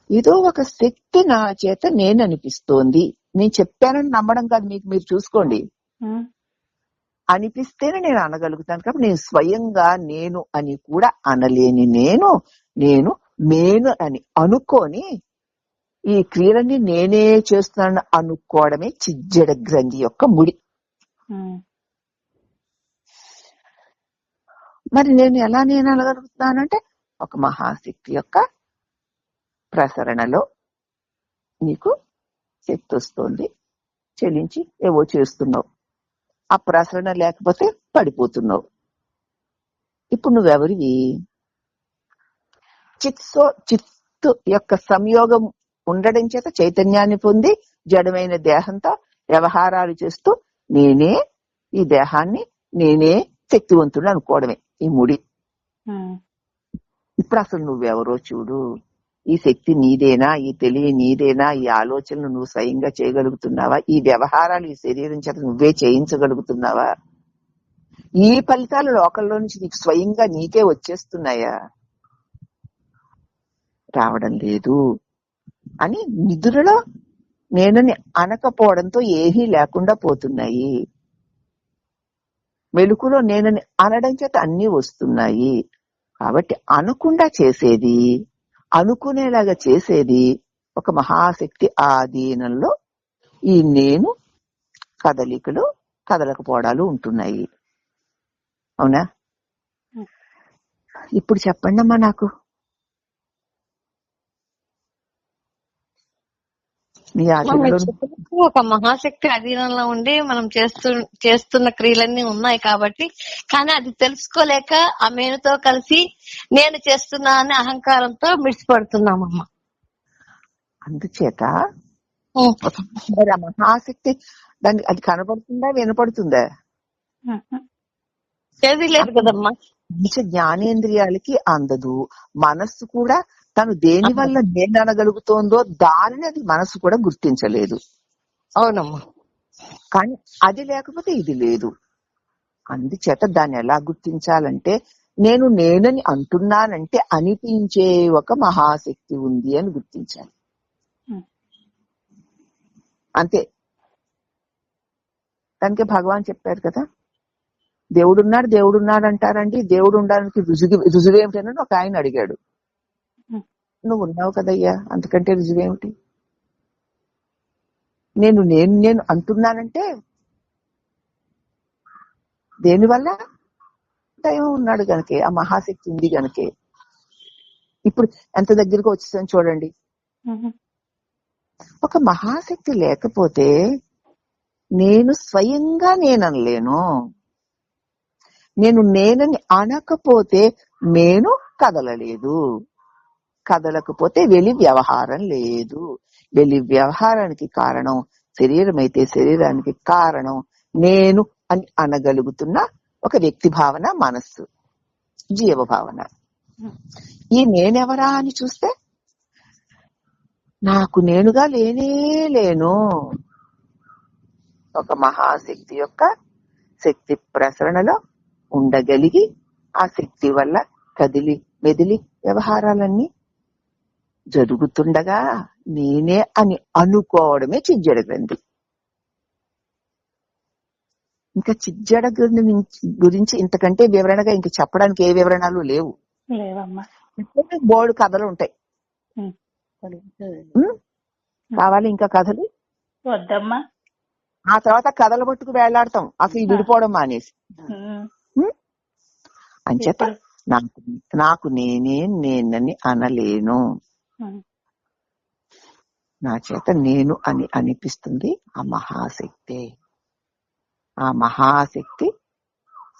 ఏదో ఒక శక్తి నా చేత నేను అనిపిస్తోంది. నేను చెప్పానని నమ్మడం కాదు, మీరు చూసుకోండి. అనిపిస్తేనే నేను అనగలుగుతాను. కాబట్టి నేను స్వయంగా నేను అని కూడా అనలేని నేను అని అనుకొని ఈ క్రియలన్నీ నేనే చేస్తున్నాను అనుకోవడమే చిజ్జడ గ్రంథి యొక్క ముడి. మరి నేను ఎలా నేను అనగలుగుతున్నానంటే ఒక మహాశక్తి యొక్క ప్రసరణలో నీకు శక్తి వస్తుంది, చెల్లించి ఏవో చేస్తున్నావు. ఆ ప్రసరణ లేకపోతే పడిపోతున్నావు. ఇప్పుడు నువ్వెవరివి? చిత్తు యొక్క సంయోగం ఉండడం చేత చైతన్యాన్ని పొంది జడమైన దేహంతో వ్యవహారాలు చేస్తూ నేనే ఈ దేహాన్ని నేనే శక్తివంతుడు అనుకోవడమే ఈ ముడి. ఇప్పుడు అసలు నువ్వెవరో చూడు. ఈ శక్తి నీదేనా? ఈ తెలివి నీదేనా? ఈ ఆలోచనలు నువ్వు స్వయంగా చేయగలుగుతున్నావా? ఈ వ్యవహారాలు ఈ శరీరం చేత నువ్వే చేయించగలుగుతున్నావా? ఈ ఫలితాలు లోకంలో నుంచి నీకు స్వయంగా నీకే వచ్చేస్తున్నాయా? రావడం లేదు అని నిద్రలో నేనని అనకపోవడంతో ఏమీ లేకుండా పోతున్నాయి. మెలుకులో నేనని అనడం చేత అన్ని వస్తున్నాయి. కాబట్టి అనకుండా చేసేది, అనుకునేలాగా చేసేది ఒక మహాశక్తి ఆధీనంలో ఈ నేను కదలికలు కదలకపోవడాలు ఉంటున్నాయి. అవునా? ఇప్పుడు చెప్పండి అమ్మా నాకు. నీ మీరు ఆచరణలో చెప్పినట్టు ఒక మహాశక్తి అధీనంలో ఉండి మనం చేస్తున్న క్రియలన్నీ ఉన్నాయి కాబట్టి, కానీ అది తెలుసుకోలేక ఆ మేనుతో కలిసి నేను చేస్తున్నా అనే అహంకారంతో మిడిసిపడుతున్నామమ్మా. అందుచేత మరి ఆ మహాశక్తి దానికి అది కనపడుతుందా వినపడుతుందా? ఏది లేదు కదమ్మా. పంచ జ్ఞానేంద్రియాలకి అందదు. మనస్సు కూడా తను దేని వల్ల నేను అనగలుగుతోందో దానిని అది మనస్సు కూడా గుర్తించలేదు. అవునమ్మా. కానీ అది లేకపోతే ఇది లేదు. అందుచేత దాన్ని ఎలా గుర్తించాలంటే, నేను నేనని అంటున్నానంటే అనిపించే ఒక మహాశక్తి ఉంది అని గుర్తించాలి. అంతే. దానికి భగవాన్ చెప్పారు కదా, దేవుడున్నాడు దేవుడున్నాడు అంటారండి, దేవుడు ఉండడానికి రుజువేమిటని ఒక ఆయన అడిగాడు. నువ్వు ఉన్నావు కదయ్యా, అంతకంటే రుజువేమిటి? నేను నేను నేను అంటున్నానంటే దేనివల్ల? దైవం ఉన్నాడు గనకే, ఆ మహాశక్తి ఉంది గనకే. ఇప్పుడు ఎంత దగ్గరకు వచ్చేసాను చూడండి. ఒక మహాశక్తి లేకపోతే నేను స్వయంగా నేననలేను. నేను నేనని అనకపోతే నేను కదలలేదు. కదలకపోతే వెలి వ్యవహారం లేదు. వెలి వ్యవహారానికి కారణం శరీరం అయితే శరీరానికి కారణం నేను అని అనగలుగుతున్న ఒక వ్యక్తి భావన, మనస్సు, జీవ భావన. ఈ నేనెవరా అని చూస్తే నాకు నేనుగా లేనే లేను. ఒక మహాశక్తి యొక్క శక్తి ప్రసరణలో ఉండగలిగి ఆ శక్తి వల్ల కదిలి మెదిలి వ్యవహారాలన్నీ జరుగుతుండగా నేనే అని అనుకోవడమే చిజ్జడ గ్రంథి. ఇంకా చిజ్జడ గురించి ఇంతకంటే వివరణగా ఇంక చెప్పడానికి ఏ వివరణలు లేవు. బోర్డు కథలు ఉంటాయి. కావాలి ఇంకా కథలు? వద్దమ్మా. ఆ తర్వాత కథలు పట్టుకు వేళ్లాడతాం అసలు ఈ విడిపోవడం మానేసి. అంచేత నాకు నేనని అనలేను. నా చేత నేను అని అనిపిస్తుంది ఆ మహాశక్తి. ఆ మహాశక్తి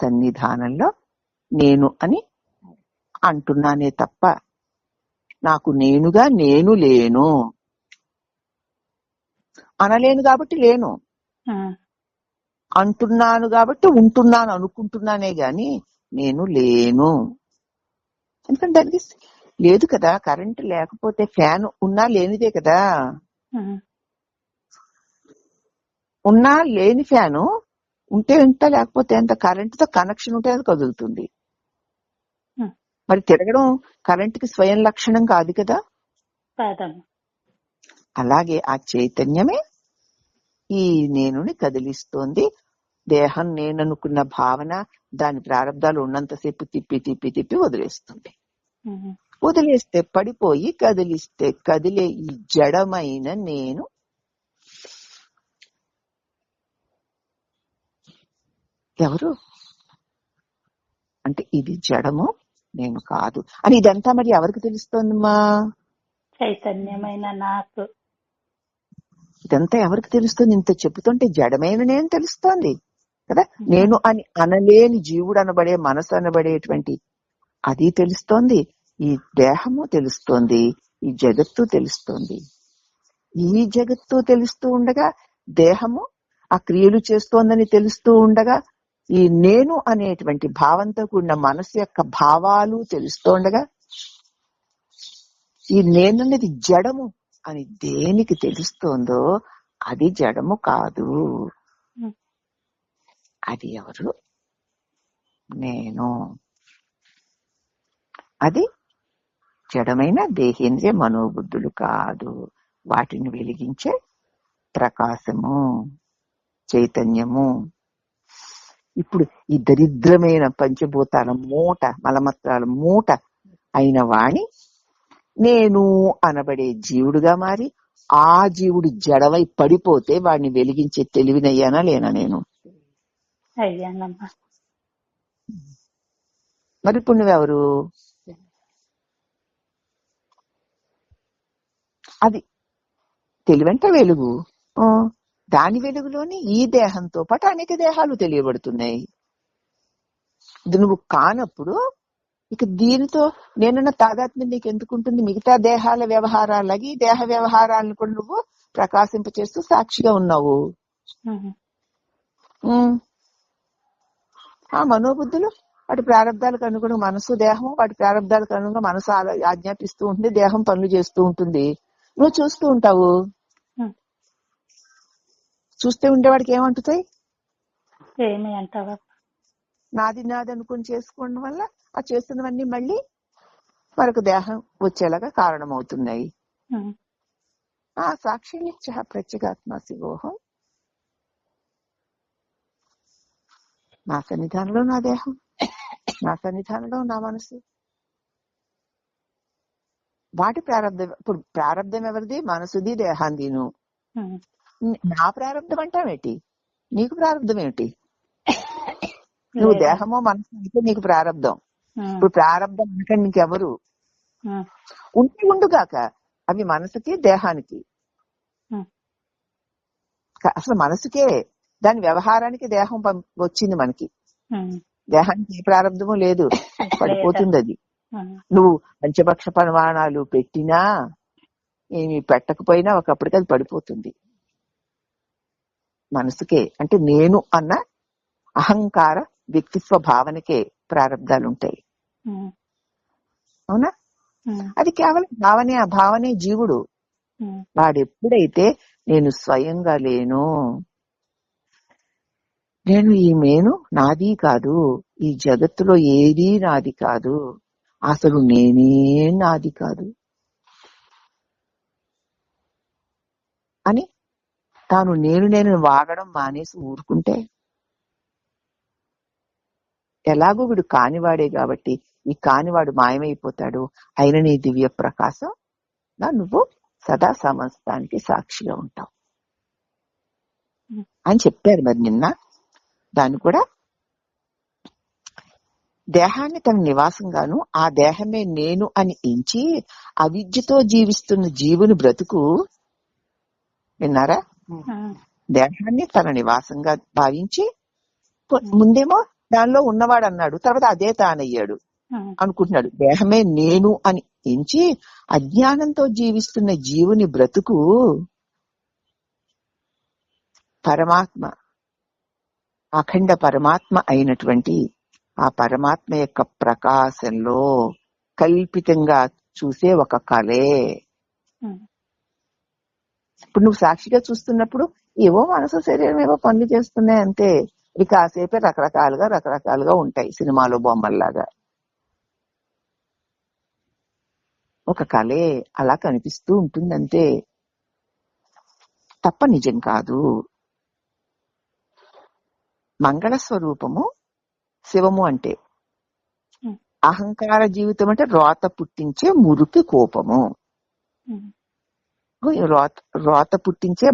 సన్నిధానంలో నేను అని అంటున్నానే తప్ప నాకు నేనుగా నేను లేను. అనలేను కాబట్టి లేను, అంటున్నాను కాబట్టి ఉంటున్నాను అనుకుంటున్నానే గాని నేను లేను. ఎందుకంటే దానికి లేదు కదా. కరెంటు లేకపోతే ఫ్యాన్ ఉన్నా లేనిదే కదా. ఉన్నా లేని ఫ్యాను ఉంటే ఎంత లేకపోతే ఎంత. కరెంటుతో కనెక్షన్ ఉంటే అది కదులుతుంది. మరి తిరగడం కరెంటుకి స్వయం లక్షణం కాదు కదా. అలాగే ఆ చైతన్యమే ఈ నేనుని కదిలిస్తోంది. దేహం నేననుకున్న భావన దాని ప్రారంధాలు ఉన్నంతసేపు తిప్పి తిప్పి తిప్పి వదిలేస్తుంది. వదిలేస్తే పడిపోయి కదిలిస్తే కదిలే ఈ జడమైన నేను ఎవరు అంటే ఇది జడము నేను కాదు అని. ఇదంతా మరి ఎవరికి తెలుస్తోందమ్మా? చైతన్యమైన నాకు. ఇదంతా ఎవరికి తెలుస్తుంది? ఇంత చెప్పుతుంటే జడమైన నేను తెలుస్తోంది కదా. నేను అని అనలేని జీవుడు అనబడే మనసు అనబడేటువంటి అది తెలుస్తోంది. ఈ దేహము తెలుస్తోంది, ఈ జగత్తు తెలుస్తోంది. ఈ జగత్తు తెలుస్తూ ఉండగా దేహము ఆ క్రియలు చేస్తోందని తెలుస్తూ ఉండగా ఈ నేను అనేటువంటి భావంతో కూడిన మనసు యొక్క భావాలు తెలుస్తూ ఉండగా ఈ నేననేది జడము అని దేనికి తెలుస్తోందో అది జడము కాదు. అది ఎవరు? నేను. అది జడమైన దేహేంద్రియ మనోబుద్ధులు కాదు. వాటిని వెలిగించే ప్రకాశము, చైతన్యము. ఇప్పుడు ఈ దరిద్రమైన పంచభూతాల మూట, మలమత్రాల మూట అయిన వాణి నేను అనబడే జీవుడుగా మారి ఆ జీవుడు జడవై పడిపోతే వాడిని వెలిగించే తెలివినయ్యానా లేనా నేను? అయ్యానమ్మా. మరి ఇప్పుడు నువ్వెవరు? అది తెలివంటే వెలుగు. ఆ, దాని వెలుగులోని ఈ దేహంతో పాటు అనేక దేహాలు తెలియబడుతున్నాయి. ఇది నువ్వు కానప్పుడు ఇక దీనితో నేనున్న తాదాత్మ్యం నీకు ఎందుకుంటుంది? మిగతా దేహాల వ్యవహారాలకి ఈ దేహ వ్యవహారాలను కూడా నువ్వు ప్రకాశింపచేస్తూ సాక్షిగా ఉన్నావు. ఆ మనోబుద్ధులు వాటి ప్రారంధాలకు అనుగుణంగా మనసు దేహం వాటి ప్రారంధాలకు అనుగుణంగా మనసు ఆజ్ఞాపిస్తూ ఉంటుంది, దేహం పనులు చేస్తూ ఉంటుంది. నువ్వు చూస్తూ ఉంటావు. చూస్తే ఉండేవాడికి ఏమంటుతాయి? ఏమి అంటావా? నాది నాది అనుకుని చేసుకోవడం వల్ల ఆ చేస్తున్నవన్నీ మళ్ళీ మరొక దేహం వచ్చేలాగా కారణమవుతున్నాయి. ఆ సాక్షి నిత్య ప్రత్యేగాత్మ శివోహం. నా సన్నిధానంలో నా దేహం, నా సన్నిధానంలో నా మనసు. వాటి ప్రారంభం. ఇప్పుడు ప్రారంభం ఎవరిది? మనసుది, దేహాందిను. నా ప్రారంభం అంటావేంటి? నీకు ప్రారంభం ఏమిటి? నువ్వు దేహమో మనసు అయితే నీకు ప్రారంభం. ఇప్పుడు ప్రారంభం అంటే నీకెవరు ఉంటే ఉండుగాక. అవి మనసుకి దేహానికి. అసలు మనసుకే దాని వ్యవహారానికి దేహం వచ్చింది మనకి. దేహానికి ఏ ప్రారంభము లేదు, పడిపోతుంది అది. నువ్వు పంచపక్ష పరిమాణాలు పెట్టినా ఏమి పెట్టకపోయినా ఒకప్పటికి అది పడిపోతుంది. మనసుకే అంటే నేను అన్న అహంకార వ్యక్తిత్వ భావనకే ప్రారంధాలు ఉంటాయి. అవునా? అది కేవలం భావనే. ఆ భావనే జీవుడు. వాడెప్పుడైతే నేను స్వయంగా లేను, నేను ఈ మేను నాది కాదు, ఈ జగత్తులో ఏదీ నాది కాదు, అసలు నేనే నాది కాదు అని తాను నేను వాగడం మానేసి ఊరుకుంటే, ఎలాగో వీడు కానివాడే కాబట్టి ఈ కానివాడు మాయమైపోతాడు. అయిన నీ దివ్య ప్రకాశం నువ్వు సదా సమస్తానికి సాక్షిగా ఉంటావు అని చెప్పారు. మరి నిన్న దాన్ని కూడా దేహాన్ని తన నివాసంగాను ఆ దేహమే నేను అని ఎంచి అవిద్యతో జీవిస్తున్న జీవుని బ్రతుకు విన్నారా? దేహాన్ని తన నివాసంగా భావించి ముందేమో దానిలో ఉన్నవాడు అన్నాడు, తర్వాత అదే తానయ్యాడు అనుకుంటున్నాడు. దేహమే నేను అని ఎంచి అజ్ఞానంతో జీవిస్తున్న జీవుని బ్రతుకు పరమాత్మ, అఖండ పరమాత్మ అయినటువంటి ఆ పరమాత్మ యొక్క ప్రకాశంలో కల్పితంగా చూసే ఒక కళే. ఇప్పుడు నువ్వు సాక్షిగా చూస్తున్నప్పుడు ఏవో మనసు శరీరం ఏవో పనులు చేస్తున్నాయి అంతే. ఇవి కాసేపే రకరకాలుగా ఉంటాయి, సినిమాలో బొమ్మల్లాగా. ఒక కళే అలా కనిపిస్తూ ఉంటుంది అంతే, తప్ప నిజం కాదు. మంగళ స్వరూపము శివము అంటే, అహంకార జీవితం అంటే రోత పుట్టించే మురికి కోపము. రోత పుట్టించే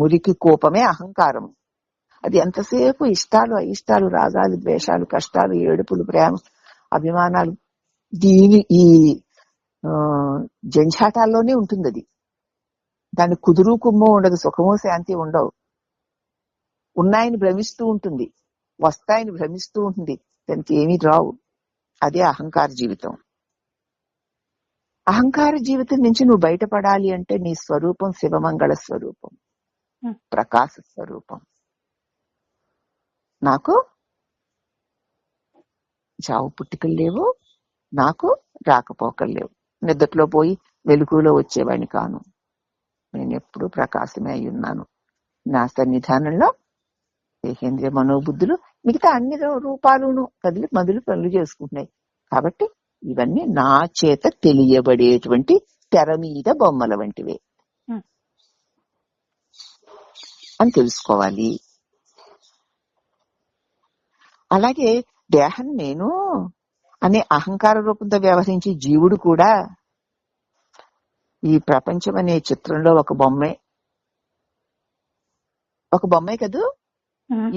మురికి కోపమే అహంకారం. అది ఎంతసేపు ఇష్టాలు అయిష్టాలు, రాగాలు ద్వేషాలు, కష్టాలు, ఏడుపులు, ప్రేమ, అభిమానాలు, ఈ జంఝాటాల్లోనే ఉంటుంది. అది దాని కుదురు కుమ్ము ఉండదు, సుఖము శాంతి ఉండవు. ఉన్నాయని భ్రమిస్తూ ఉంటుంది, వస్తాయని భ్రమిస్తూ ఉంటుంది, దానికి ఏమీ రావు. అదే అహంకార జీవితం. అహంకార జీవితం నుంచి నువ్వు బయటపడాలి అంటే నీ స్వరూపం శివమంగళ స్వరూపం, ప్రకాశ స్వరూపం. నాకు చావు పుట్టుకలు లేవు, నాకు రాకపోకలు లేవు. నిద్రలో పోయి వెలుగులో వచ్చేవాడిని కాను. నేను ఎప్పుడూ ప్రకాశమే అయి ఉన్నాను. నా సన్నిధానంలో దేహేంద్రియ మనోబుద్ధులు మిగతా అన్ని రూపాలును కదిలి మదులు పనులు చేసుకుంటున్నాయి. కాబట్టి ఇవన్నీ నా చేత తెలియబడేటువంటి తెర మీద బొమ్మల వంటివే అని తెలుసుకోవాలి. అలాగే దేహం నేను అనే అహంకార రూపంతో వ్యవహరించి జీవుడు కూడా ఈ ప్రపంచం అనే చిత్రంలో ఒక బొమ్మే కదూ.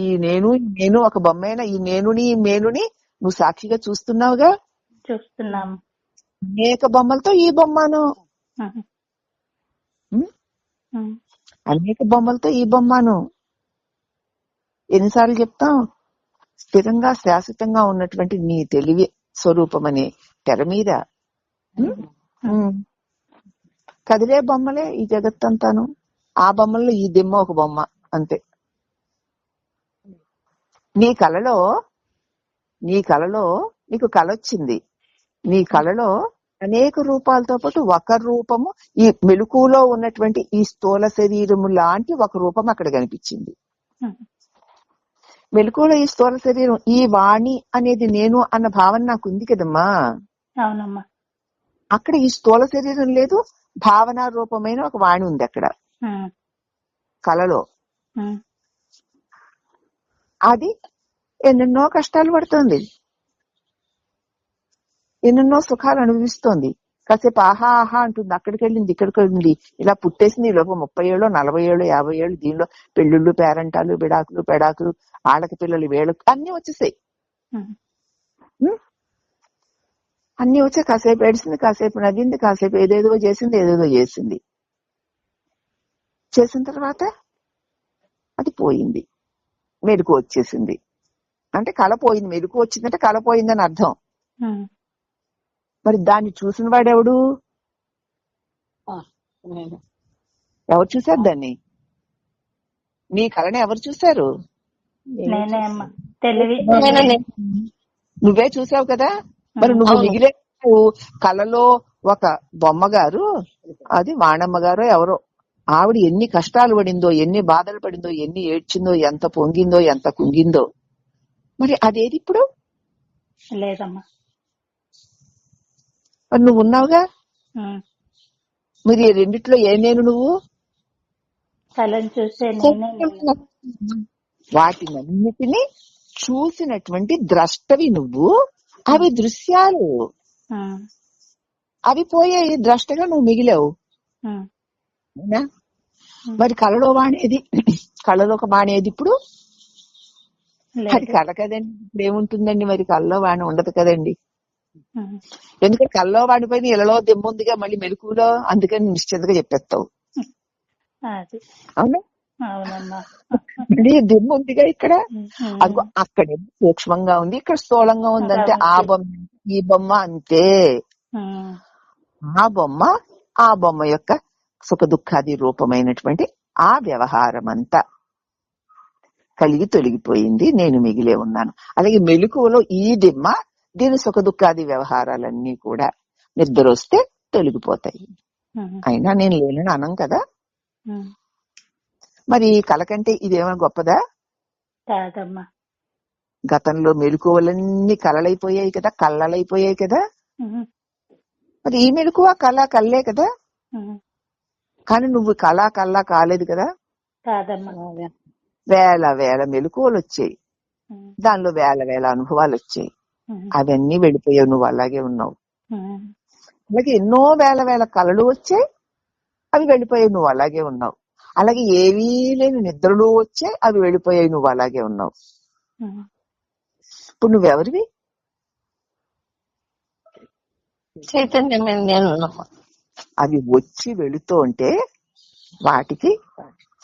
ఈ నేను ఒక బొమ్మేనా? ఈ మేనుని నువ్వు సాక్షిగా చూస్తున్నావుగా. చూస్తున్నాము. అనేక బొమ్మలతో ఈ బొమ్మను ఉమ్, అనేక బొమ్మలతో ఈ బొమ్మను ఎన్నిసార్లు చెప్తాం? స్థిరంగా శాశ్వతంగా ఉన్నటువంటి నీ తెలివి స్వరూపం అనే తెర మీద ఉమ్, ఉమ్, కదిలే బొమ్మలే ఈ జగత్తంతాను. ఆ బొమ్మల్లో ఈ దిమ్మ ఒక బొమ్మ అంతే. నీ కలలో నీకు కల వచ్చింది. నీ కలలో అనేక రూపాలతో పాటు ఒక రూపము, ఈ మెలకువలో ఉన్నటువంటి ఈ స్థూల శరీరము లాంటి ఒక రూపం అక్కడ కనిపించింది. ఉమ్, మెలకువలో ఈ స్థూల శరీరం, ఈ వాణి అనేది నేను అన్న భావన నాకు ఉంది కదమ్మా. అవునమ్మా. అక్కడ ఈ స్థూల శరీరం లేదు, భావన రూపమైన ఒక వాణి ఉంది అక్కడ ఉమ్, కలలో. ఉమ్, అది ఎన్నెన్నో కష్టాలు పడుతుంది, ఎన్నెన్నో సుఖాలు అనుభవిస్తోంది. కాసేపు ఆహా ఆహా అంటుంది, అక్కడికి వెళ్ళింది ఇక్కడికి వెళ్ళింది, ఇలా పుట్టేసింది. ఈ లోపు 30 ఏళ్ళు 40 ఏళ్ళు 50 ఏళ్ళు, దీనిలో పెళ్ళిళ్ళు పేరంటాలు విడాకులు పెడాకులు, ఆళ్ళకి పిల్లలు వీళ్ళకి అన్ని వచ్చేసాయి. ఉమ్, ఉం? అన్ని వచ్చి కాసేపు ఏడిసింది, కాసేపు నవ్వింది, కాసేపు ఏదేదో చేసింది. చేసిన తర్వాత అది పోయింది, మెలకు వచ్చేసింది. అంటే కళ పోయింది, మెలకు వచ్చిందంటే కళ పోయిందని అర్థం. ఉమ్, మరి దాన్ని చూసిన వాడెవడు? ఎవరు చూశారు దాన్ని? నీ కళని ఎవరు చూశారు? నేనే అమ్మా. తెలివి నువ్వే చూసావు కదా. మరి నువ్వు అవును. మిగిలే కళలో ఒక బొమ్మగారు, అది వాణమ్మ గారో ఎవరో, ఆవిడ ఎన్ని కష్టాలు పడిందో, ఎన్ని బాధలు పడిందో, ఎన్ని ఏడ్చిందో, ఎంత పొంగిందో, ఎంత కుంగిందో. మరి అదేది ఇప్పుడు? లేదమ్మా. మరి నువ్వు ఉన్నావుగా. ఉమ్, మరి ఈ రెండిట్లో ఏ నేను నువ్వు? కళను చూసే నేనే నేను. వాటినన్నిటినీ చూసినటువంటి ద్రష్టవి నువ్వు. అవి దృశ్యాలు, ఉమ్, అవి పోయాయి, ద్రష్టగా నువ్వు మిగిలావు. ఉమ్, అవునా? మరి కళలో వాణేది? కళలో ఒక వాణేది ఇప్పుడు? అది లేదు. కళ కదండి, ఇప్పుడు ఏముంటుందండి? మరి కళ్ళలో వాణి ఉండదు కదండి. ఉమ్, ఎందుకంటే కళ్ళలో వాడిపోయిన ఇళ్ళలో దెమ్ముందిగా, మళ్ళీ మెలకువలో, అందుకని నిశ్చింతగా చెప్పేస్తావు. అది. అవునా? అవునమ్మా. మళ్ళీ దెమ్ము ఉందిగా ఇక్కడ. ఉమ్, అదిగో అక్కడ సూక్ష్మంగా ఉంది, ఇక్కడ స్థూలంగా ఉంది అంతే. ఆ బొమ్మ ఈ బొమ్మ అంతే. ఉమ్, ఆ బొమ్మ యొక్క సుఖ దుఃఖాది రూపమైనటువంటి ఆ వ్యవహారం అంతా కలిగి తొలగిపోయింది, నేను మిగిలే ఉన్నాను. అలాగే మెలకువలో ఈ దిమ్మ, దీని సుఖ దుఃఖాది వ్యవహారాలన్నీ కూడా నిద్ర వస్తే తొలగిపోతాయి. ఉమ్, అయినా నేను లేనని అనం కదా. ఉమ్, మరి కళ కంటే ఇదేమైనా గొప్పదా? కాదమ్మా. గతంలో మెలకువలన్నీ కళలైపోయాయి కదా, కళ్ళలైపోయాయి కదా. ఉమ్, మరి ఈ మెలకువ కళ్ళే కదా. ఉమ్, కానీ నువ్వు కళ కాలేదు కదా. కాదమ్మా. వేల మెలకువలు వచ్చాయి, ఉమ్, దానిలో వేల అనుభవాలు వచ్చాయి. ఉమ్, అవన్నీ వెళ్ళిపోయావు, నువ్వు అలాగే ఉన్నావు. ఉమ్, అలాగే ఎన్నో వేల కళలు వచ్చాయి, అవి వెళ్ళిపోయాయి, నువ్వు అలాగే ఉన్నావు. అలాగే ఏవీ లేని నిద్రలు వచ్చాయి, అవి వెళ్ళిపోయాయి, నువ్వు అలాగే ఉన్నావు. ఉమ్, ఇప్పుడు నువ్వెవరివి? చైతన్యమే నేను. అవి వచ్చి వెళుతూ ఉంటే వాటికి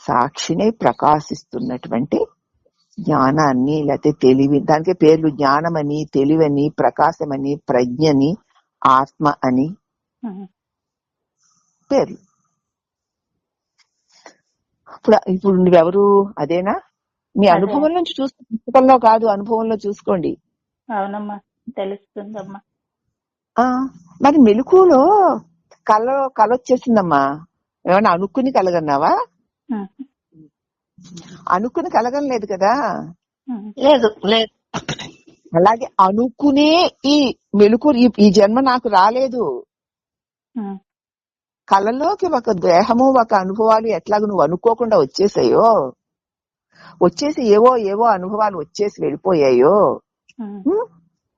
సాక్షినే ప్రకాశిస్తున్నటువంటి జ్ఞానాన్ని, లేకపోతే తెలివి, దానికి పేర్లు జ్ఞానమని, తెలివని, ప్రకాశమని, ప్రజ్ఞని, ఆత్మ అని ఉమ్, పేర్లు. ఇప్పుడు నువ్వెవరు? అదేనా? మీ అదే. అనుభవం నుంచి చూసుకో, పుస్తకంలో కాదు, అనుభవంలో చూసుకోండి. అవునమ్మా, తెలుస్తుందమ్మా. మరి మెలకువలో కళ వచ్చేసిందమ్మా. ఏమన్నా అనుకుని కలగన్నావా? ఉమ్, అనుకుని కలగలేదు కదా. ఉమ్, లేదు లేదు. అలాగే అనుకునే ఈ మెలకు, ఈ జన్మ నాకు రాలేదు. ఉమ్, కళలోకి ఒక దేహము, ఒక అనుభవాలు ఎట్లాగ నువ్వు అనుకోకుండా వచ్చేసాయో, వచ్చేసి ఏవో అనుభవాలు వచ్చేసి వెళ్ళిపోయాయో, ఉమ్,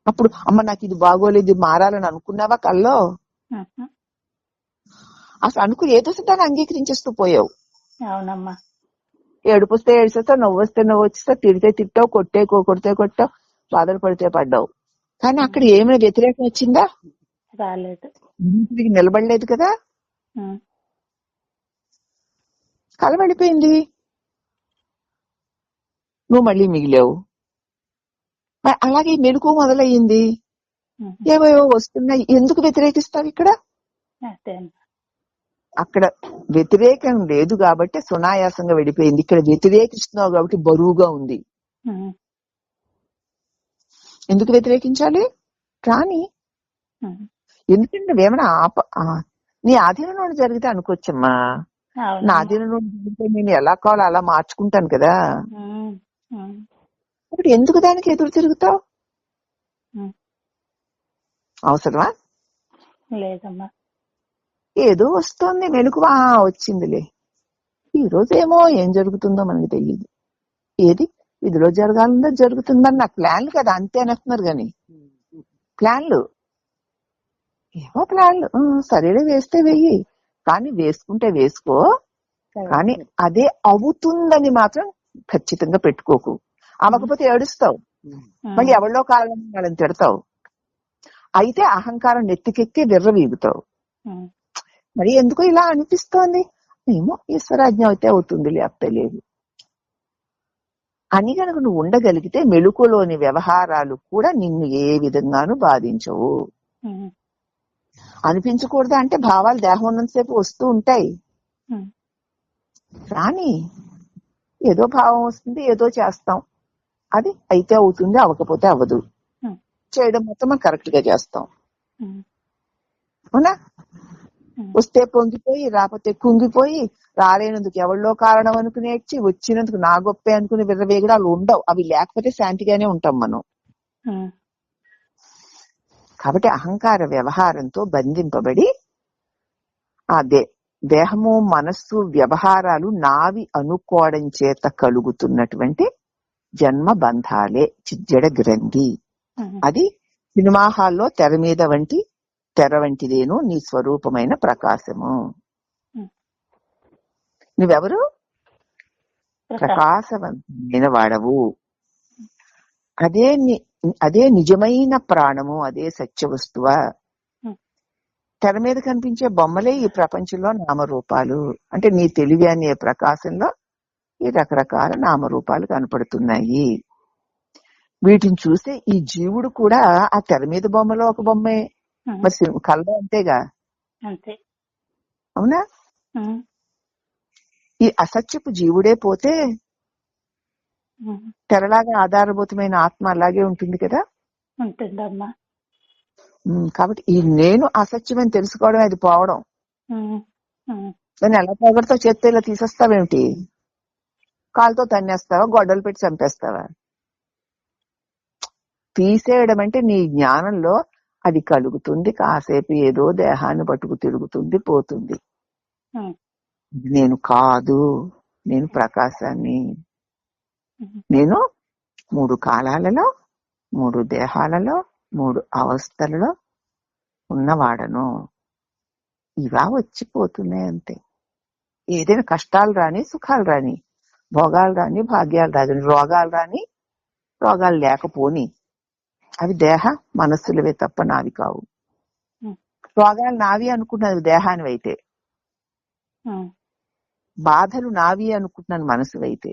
అప్పుడు అమ్మ నాకు ఇది బాగోలేదు, ఇది మారాలని అనుకున్నావా కల్లో? ఉమ్, అసలు అనుకుని ఏదో దాన్ని అంగీకరించేస్తూ పోయావు. అవునమ్మా. ఏడుపు వస్తే ఏడుస్తావు, నవ్వు వస్తే నవ్వు వచ్చేస్తావు, తిడితే తిట్టావు, కొడితే కొట్టావు, బాధలు పడితే పడ్డావు. కానీ అక్కడ ఏమైనా వ్యతిరేకం వచ్చిందా? రాలేదు. నిలబడలేదు కదా. ఉమ్, కల వెళ్ళిపోయింది, నువ్వు మళ్ళీ మిగిలావు. మరి అలాగే మెలకు మొదలయ్యింది, ఏవేవో వస్తున్నాయి. ఎందుకు వ్యతిరేకిస్తావు? ఇక్కడ అదే. అక్కడ వ్యతిరేకం లేదు కాబట్టి సునాయాసంగా వెళ్ళిపోయింది. ఇక్కడ వ్యతిరేకిస్తున్నావు కాబట్టి బరువుగా ఉంది. ఎందుకు వ్యతిరేకించాలి? రాని. ఎందుకంటే నువ్వేమైనా నీ ఆధీనంలో జరిగితే అనుకోవచ్చమ్మా, నా ఆధీనంలో జరిగితే నేను ఎలా కావాలో అలా మార్చుకుంటాను కదా. ఇప్పుడు ఎందుకు దానికి ఎదురు తిరుగుతావు? అవసరమా? లేదమ్మా. ఏదో వస్తుంది మెలకువా, వచ్చిందిలే. ఈ రోజు ఏమో ఏం జరుగుతుందో మనకి తెలియదు. ఏది ఇదిలో జరగాలందో జరుగుతుందని నా ప్లాన్లు కదా, అంతే అనేస్తున్నారు. కానీ ప్లాన్లు ఏవో ప్లాన్లు, సరేలే వేస్తే వెయ్యి, కానీ వేసుకుంటే వేసుకో, కానీ అదే అవుతుందని మాత్రం ఖచ్చితంగా పెట్టుకోకు. అవ్వకపోతే ఏడుస్తావు, మళ్ళీ ఎవరిలో కావాలని వాళ్ళని తిడతావు, అయితే అహంకారం నెత్తికెక్కి విర్రవీగుతావు. మరి ఎందుకు ఇలా అనిపిస్తోంది? ఏమో ఈశ్వరాజ్ఞ అయితే అవుతుంది, లేకపోతే లేదు అని కనుక నువ్వు ఉండగలిగితే మెలకులోని వ్యవహారాలు కూడా నిన్ను ఏ విధంగానూ బాధించవు. అనిపించకూడదా అంటే భావాలు దేహం ఉన్నంతసేపు వస్తూ ఉంటాయి. కానీ ఏదో భావం వస్తుంది, ఏదో చేస్తాం, అది అయితే అవుతుంది, అవ్వకపోతే అవ్వదు. చేయడం మొత్తం మనం కరెక్ట్ గా చేస్తాం, అవునా? వస్తే పొంగిపోయి, రాకపోతే కుంగిపోయి, రాలేనందుకు ఎవరిలో కారణం అనుకుని ఏడ్చి, వచ్చినందుకు నా గొప్పే అనుకుని విర్రవేగడాలు ఉండవు. అవి లేకపోతే శాంతిగానే ఉంటాం మనం. కాబట్టి అహంకార వ్యవహారంతో బంధింపబడి అదే దేహము మనస్సు వ్యవహారాలు నావి అనుకోవడం చేత కలుగుతున్నటువంటి జన్మ బంధాలే చిజ్జడ గ్రంథి. అది సినిమా హాల్లో తెర వంటిదేను నీ స్వరూపమైన ప్రకాశము. నువ్వెవరు? ప్రకాశవంతమైన వాడవు. అదే నిజమైన ప్రాణము, అదే సత్య వస్తువ. తెర మీద కనిపించే బొమ్మలే ఈ ప్రపంచంలో నామరూపాలు. అంటే నీ తెలివి అనే ప్రకాశంలో ఈ రకరకాల నామరూపాలు కనపడుతున్నాయి. వీటిని చూస్తే ఈ జీవుడు కూడా ఆ తెర మీద బొమ్మలో ఒక బొమ్మే, మరి కళ్ళలో అంతేగా, అవునా? ఈ అసత్యపు జీవుడే పోతే తెరలాగా ఆధారభూతమైన ఆత్మ అలాగే ఉంటుంది కదా. కాబట్టి ఈ నేను అసత్యమని తెలుసుకోవడం, అది పోవడం. దాన్ని ఎలా పోగొడతావు? చేత్తో ఇలా తీసేస్తావేమిటి? కాలుతో తన్నేస్తావా? గొడ్డలు పెట్టి చంపేస్తావా? తీసేయడం అంటే నీ జ్ఞానంలో అది కలుగుతుంది, కాసేపు ఏదో దేహాన్ని పట్టుకు తిరుగుతుంది, పోతుంది. నేను కాదు, నేను ప్రకాశాన్ని, నేను 3 కాలాలలో 3 దేహాలలో 3 అవస్థలలో ఉన్నవాడను. ఇవా వచ్చిపోతున్నాయి అంతే. ఏదైనా కష్టాలు రాని, సుఖాలు రాని, భోగాలు రాని, భాగ్యాలు రాని, రోగాలు రాని, రోగాలు లేకపోని, అవి దేహ మనస్సులవే తప్ప నావి కావు. రోగాలు నావి అనుకున్నది దేహానివైతే, బాధలు నావి అనుకుంటున్నాను మనసువైతే,